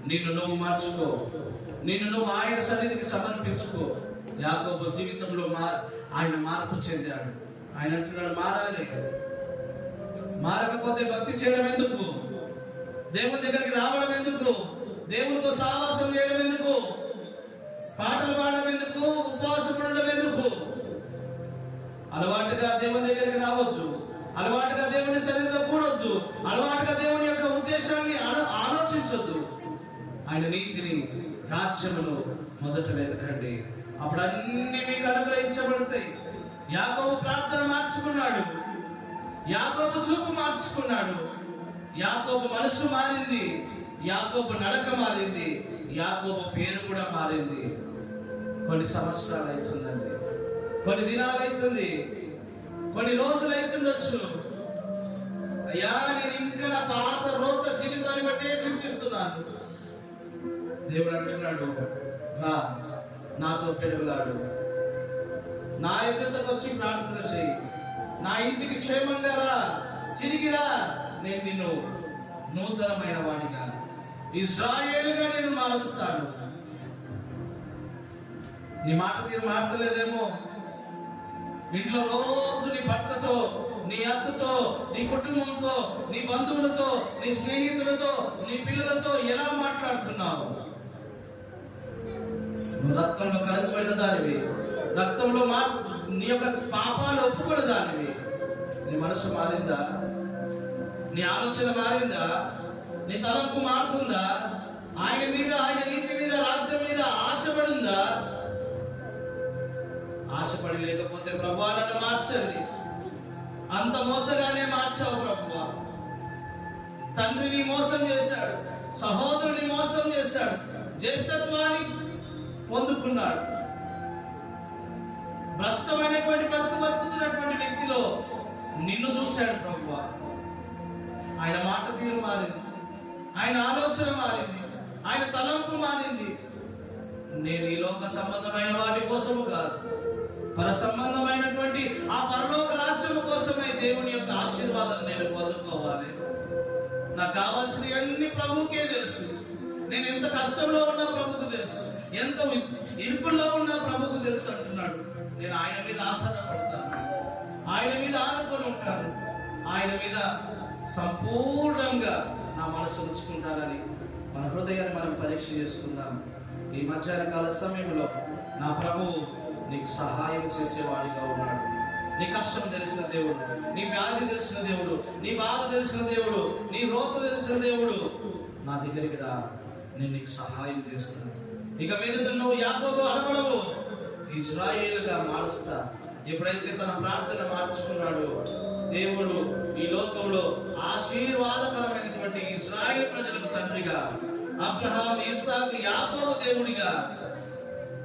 నిన్ను నువ్వు మార్చుకో, నిన్ను నువ్వు ఆయన సన్నిధికి సమర్పించుకో. యాకోబు జీవితంలో ఆయన మార్పు చెందాడు. ఆయన అంటున్నాడు, మారాలి. మారకపోతే భక్తి చేయడం ఎందుకు? దేవుని దగ్గరికి రావడం ఎందుకు? దేవునితో సావాసం చేయడం ఎందుకు? పాటలు పాడడం ఎందుకు? ఉపవాసం ఉండడం ఎందుకు? అలవాటుగా దేవుని దగ్గరికి రావద్దు, అలవాటుగా దేవుని సన్నిధిలో కూడొద్దు, అలవాటుగా దేవుని యొక్క ఉద్దేశాన్ని ఆలోచించొద్దు. ఆయన నీతిని, రాజ్యమును మొదట వెతకండి, అప్పుడు అన్ని మీకు అనుగ్రహించబడతాయి. యాకోబు ప్రార్థన మార్చుకున్నాడు, యాకోబు చూపు మార్చుకున్నాడు, యాకోబు మనసు మారింది, యాకోబు నడక మారింది, యాకోబు పేరు కూడా మారింది. కొన్ని సంవత్సరాలు అవుతుందండి, కొన్ని దినాలు అవుతుంది, కొన్ని రోజులు అవుతుండొచ్చు. అయ్యా, నేను ఇంకా నా పాత రోత జీవితాన్ని బట్టే చింతిస్తున్నాను. దేవుడు అంటున్నాడు, రా నాతో పెరుగులాడు, నా ఎదుటకు వచ్చి ప్రార్థన చేయి, నా ఇంటికి క్షేమంగా రా, తిరిగిరా. నేను నిన్ను నూతనమైన వాడిగా, ఇశ్రాయేలుగా నేను మారుస్తాను. నీ మాట తీరు మారతలేదేమో. ఇంట్లో రోజు నీ భర్తతో, నీ అత్తతో, నీ కుటుంబంతో, నీ బంధువులతో, నీ స్నేహితులతో, నీ పిల్లలతో ఎలా మాట్లాడుతున్నావు? రక్తంలో కలగబడిన దానివి, రక్తంలో నీ యొక్క పాపాలు ఒప్పుకున్న దానివి. నీ మనసు మారిందా? నీ ఆలోచన మారిందా? నీ తలంపు మారుతుందా? ఆయన మీద, ఆయన నీతి మీద, రాజ్యం మీద ఆశపడిందా? ఆశపడి లేకపోతే ప్రభువా నన్ను మార్చండి. అంత మోసగానే మార్చావు ప్రభువా. తండ్రిని మోసం చేశాడు, సహోదరుని మోసం చేశాడు, జ్యేష్ఠత్వాన్ని పొందుకున్నాడు. భ్రష్టమైనటువంటి బతుకుతున్నటువంటి వ్యక్తిలో నిన్ను చూశాడు ప్రభువా. ఆయన మాట తీరు మారింది, ఆయన ఆలోచన మారింది, ఆయన తలంపు మారింది. నేను ఈ లోక సంబంధమైన వాటి కోసము కాదు, పర సంబంధమైనటువంటి ఆ పరలోక రాజ్యం కోసమై దేవుని యొక్క ఆశీర్వాదాన్ని నేను పొందుకోవాలి. నాకు కావాల్సిన అన్ని ప్రభువుకే తెలుసు. నేను ఎంత కష్టంలో ఉన్నా ప్రభువుకు తెలుసు, ఎంత ఇరుకుల్లో ఉన్నా ప్రభువుకు తెలుసు అంటున్నాడు. నేను ఆయన మీద ఆధారపడతాను, ఆయన మీద ఆనుకొని ఉంటాను, ఆయన మీద సంపూర్ణంగా నా మనసు ఉంచుకుంటానని మన హృదయాన్ని మనం పరీక్ష చేసుకుందాం. ఈ మధ్యాహ్న కాల సమయంలో నా ప్రభువు నీకు సహాయం చేసేవాడిగా ఉన్నాడు. నీ కష్టం తెలిసిన దేవుడు, నీ వ్యాధి తెలిసిన దేవుడు, నీ బాధ తెలిసిన దేవుడు, నీ రోత తెలిసిన దేవుడు. నా దగ్గరికి రా, నేను నీకు సహాయం చేస్తాను. ఇక మీద నువ్వు యాకోబు అనబడవు, ఇజ్రాయేలుగా మారుస్తా. ఎప్పుడైతే తన ప్రార్థన మార్చుకున్నాడో దేవుడు ఈ లోకంలో ఆశీర్వాదకరమైనటువంటి ఇజ్రాయేలు ప్రజలకు తండ్రిగా, అబ్రహాం, ఇస్సాకు, యాకోబు దేవుడిగా,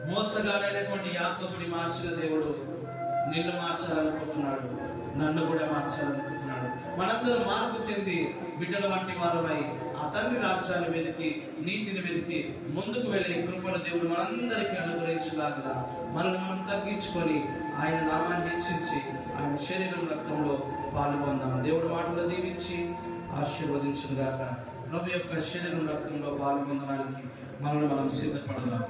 మోసగాడైనటువంటి యాకోబుని మార్చిన దేవుడు నిన్ను మార్చాలనుకుంటున్నాడు, నన్ను కూడా మార్చాలనుకుంటున్నాడు. మనందరం మార్పు చెంది బిడ్డల వంటి వారమై ఆ తండ్రి రాజ్యాన్ని వెతికి, నీతిని వెతికి ముందుకు వెళ్ళే కృపను దేవుడు మనందరికీ అనుగ్రహించలాగా మనల్ని మనం తగ్గించుకొని ఆయన నామాన్ని హెచ్చించి ఆయన శరీరం రక్తంలో పాల్గొందాం. దేవుడు మాటలు దీవించి ఆశీర్వదించుగాక. ప్రభు యొక్క శరీరం రక్తంలో పాల్గొనడానికి మనల్ని మనం సిద్ధపడదాం.